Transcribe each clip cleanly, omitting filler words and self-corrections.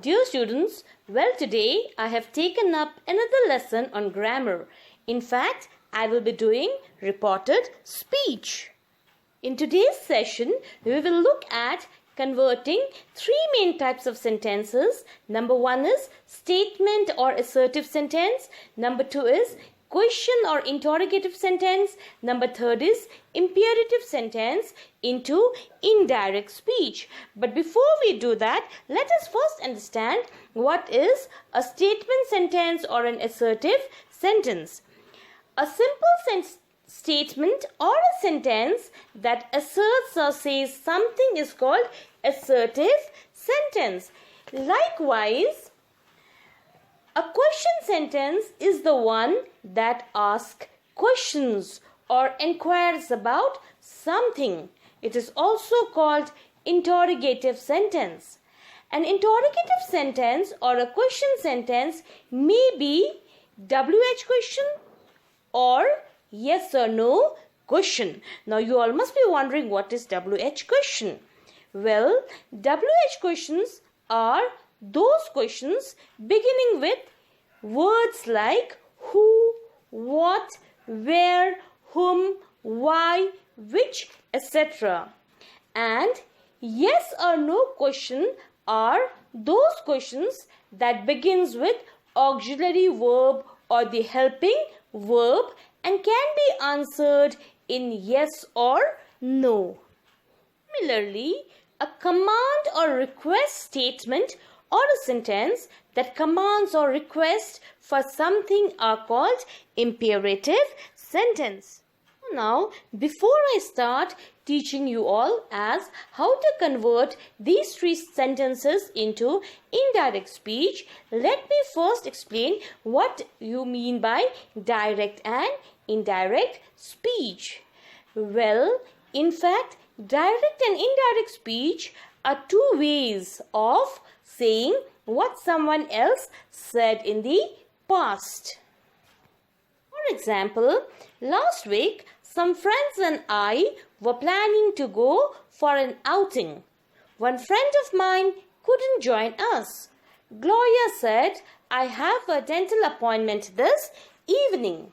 Dear students, well, today I have taken up another lesson on grammar. In fact, I will be doing reported speech. In today's session, we will look at converting three main types of sentences. Number one is statement or assertive sentence. Number two is question or interrogative sentence. Number third is imperative sentence into indirect speech. But before we do that, let us first understand what is a statement sentence or an assertive sentence. A simple statement or a sentence that asserts or says something is called assertive sentence. Likewise, a question sentence is the one that asks questions or inquires about something. It is also called interrogative sentence. An interrogative sentence or a question sentence may be WH question or yes or no question. Now you all must be wondering, what is WH question? Well, WH questions are those questions beginning with words like who, what, where, whom, why, which, etc. And yes or no question are those questions that begins with auxiliary verb or the helping verb and can be answered in yes or no. Similarly, a command or request statement or a sentence that commands or requests for something are called imperative sentence. Now, before I start teaching you all as how to convert these three sentences into indirect speech, let me first explain what you mean by direct and indirect speech. Well, in fact, direct and indirect speech are two ways of saying what someone else said in the past. For example, last week, some friends and I were planning to go for an outing. One friend of mine couldn't join us. Gloria said, "I have a dental appointment this evening,"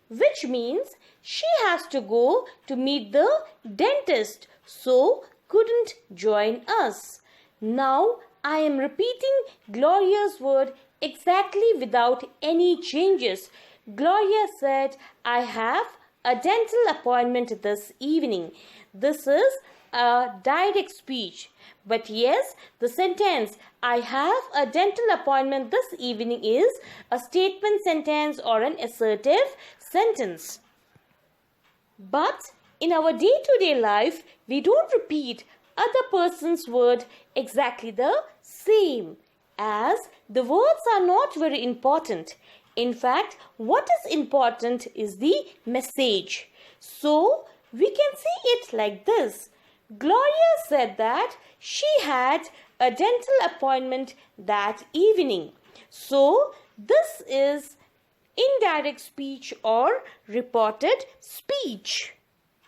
which means she has to go to meet the dentist, so couldn't join us. Now, I am repeating Gloria's word exactly without any changes. Gloria said, "I have a dental appointment this evening." This is a direct speech. But yes, the sentence, "I have a dental appointment this evening," is a statement sentence or an assertive sentence. But in our day-to-day life, we don't repeat other person's word exactly the same, as the words are not very important. In fact, what is important is the message. So, we can see it like this. Gloria said that she had a dental appointment that evening. So, this is indirect speech or reported speech.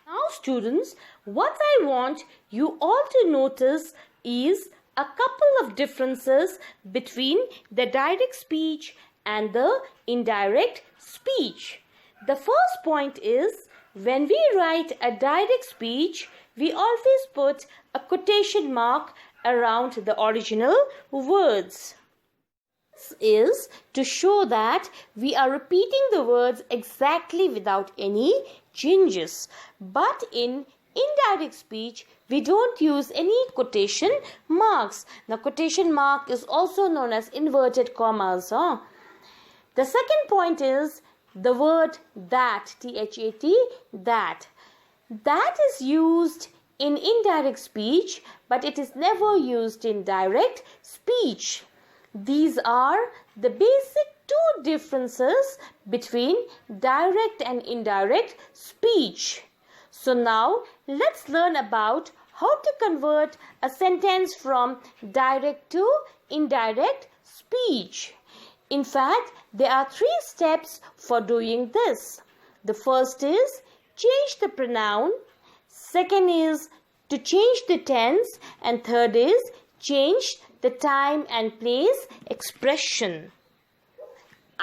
Now, students, what I want you all to notice is a couple of differences between the direct speech and the indirect speech. The first point is, when we write a direct speech, we always put a quotation mark around the original words. This is to show that we are repeating the words exactly without any changes. But in indirect speech, we don't use any quotation marks. Now, quotation mark is also known as inverted commas. The second point is the word that, T-H-A-T, that. That is used in indirect speech, but it is never used in direct speech. These are the basic two differences between direct and indirect speech. So now let's learn about how to convert a sentence from direct to indirect speech. In fact, there are three steps for doing this. The first is change the pronoun. Second is to change the tense. And third is change the time and place expression.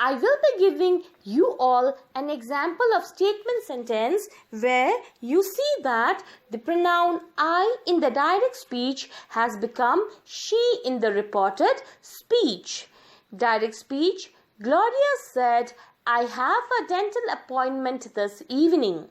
I will be giving you all an example of statement sentence where you see that the pronoun I in the direct speech has become she in the reported speech. Direct speech, Gloria said, I have a dental appointment this evening.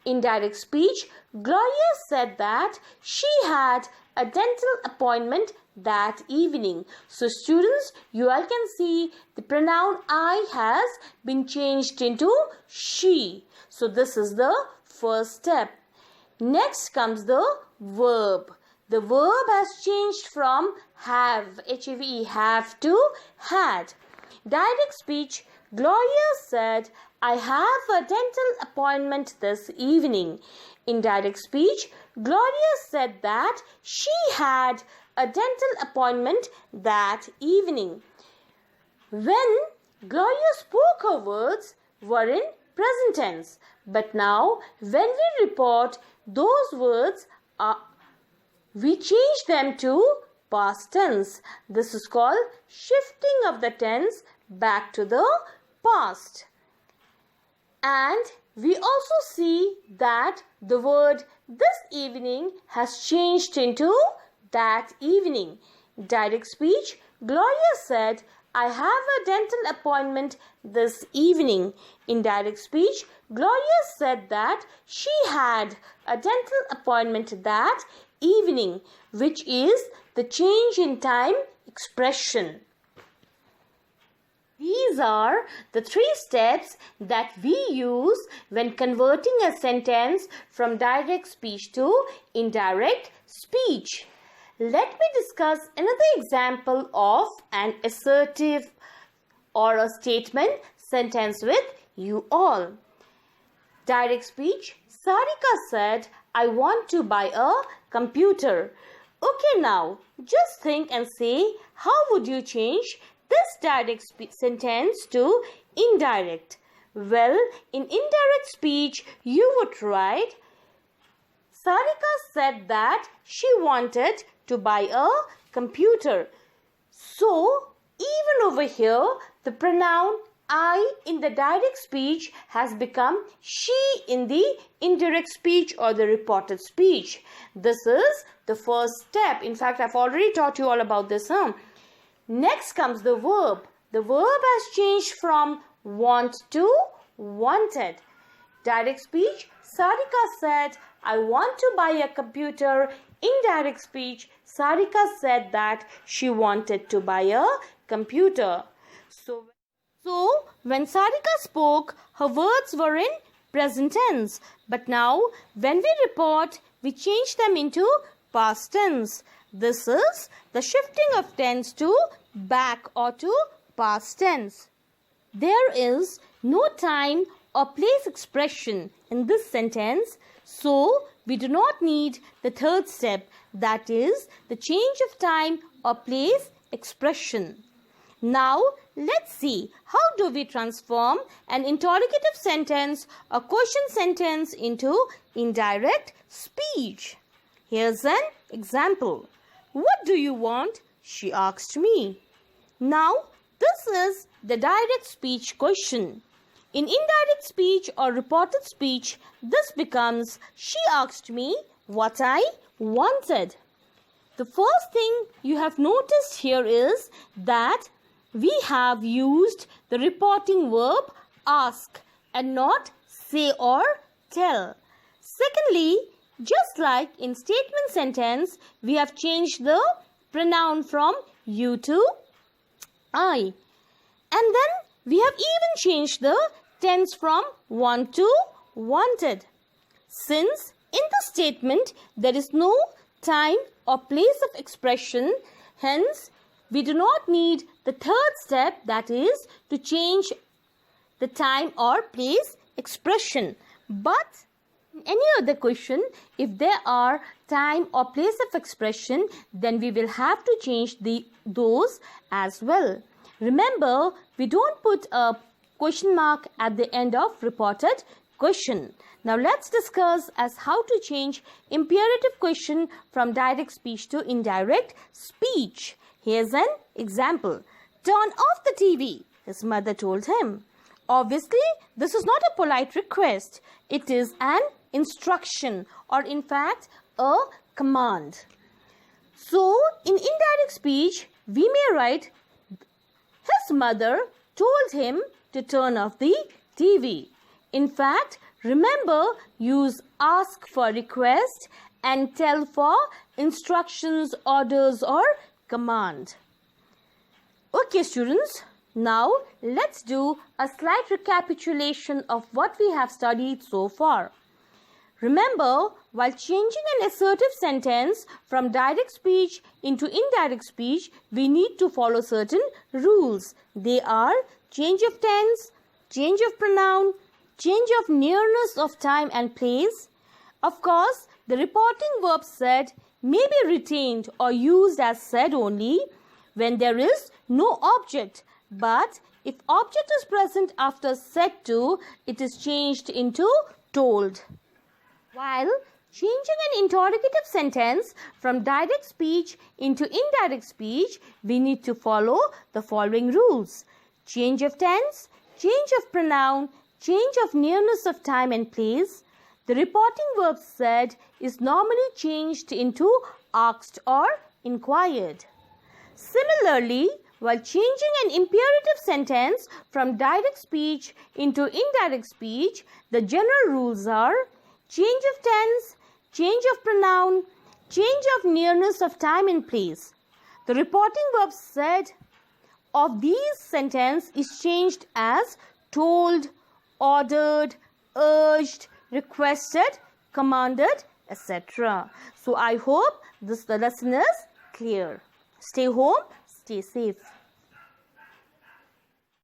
Indirect speech, Gloria said that she had a dental appointment that evening. So students, you all can see the pronoun I has been changed into she. So this is the first step. Next comes the verb. The verb has changed from have, H-A-V-E, have to had. Direct speech, Gloria said, I have a dental appointment this evening. Indirect speech, Gloria said that she had a dental appointment that evening. When Gloria spoke, her words were in present tense. But now, when we report those words, we change them to past tense. This is called shifting of the tense back to the past. And we also see that the word this evening has changed into that evening. Direct speech, Gloria said, I have a dental appointment this evening. Indirect speech, Gloria said that she had a dental appointment that evening, which is the change in time expression. These are the 3 steps that we use when converting a sentence from direct speech to indirect speech. Let me discuss another example of an assertive or a statement sentence with you all. Direct speech, Sarika said, I want to buy a computer. Okay, now just think and say, how would you change this direct sentence to indirect? Well, in indirect speech, you would write, Sarika said that she wanted to buy a computer. So, even over here, the pronoun I in the direct speech has become she in the indirect speech or the reported speech. This is the first step. In fact, I've already taught you all about this. Next comes the verb. The verb has changed from want to wanted. Direct speech, Sarika said, I want to buy a computer. Indirect speech, Sarika said that she wanted to buy a computer. So when Sarika spoke, her words were in present tense. But now, when we report, we change them into past tense. This is the shifting of tense to back or to past tense. There is no time or place expression in this sentence, so we do not need the third step, that is the change of time or place expression. Now, let's see how do we transform an interrogative sentence or question sentence into indirect speech. Here's an example. What do you want? She asked me. Now, this is the direct speech question. In indirect speech or reported speech, this becomes, she asked me what I wanted. The first thing you have noticed here is that we have used the reporting verb ask and not say or tell. Secondly, just like in statement sentence, we have changed the pronoun from you to I. And then we have even changed the tense from want to wanted. Since in the statement there is no time or place of expression, hence we do not need the third step, that is to change the time or place expression. But in any other question, if there are time or place of expression, then we will have to change those as well. Remember, we don't put a question mark at the end of reported question. Now let's discuss as how to change imperative question from direct speech to indirect speech. Here's an example. Turn off the TV, his mother told him. Obviously, this is not a polite request. It is an instruction, or in fact, a command. So, in indirect speech, we may write, his mother told him to turn off the TV. In fact, remember, use ask for request and tell for instructions, orders, or command. Okay, students, now let's do a slight recapitulation of what we have studied so far. Remember, while changing an assertive sentence from direct speech into indirect speech, we need to follow certain rules. They are change of tense, change of pronoun, change of nearness of time and place. Of course, the reporting verb said may be retained or used as said only when there is no object. But if object is present after said to, it is changed into told. While changing an interrogative sentence from direct speech into indirect speech, we need to follow the following rules. Change of tense, change of pronoun, change of nearness of time and place. The reporting verb said is normally changed into asked or inquired. Similarly, while changing an imperative sentence from direct speech into indirect speech, the general rules are change of tense, change of pronoun, change of nearness of time and place. The reporting verb said of these sentences is changed as told, ordered, urged, requested, commanded, etc. So I hope the lesson is clear. Stay home, stay safe.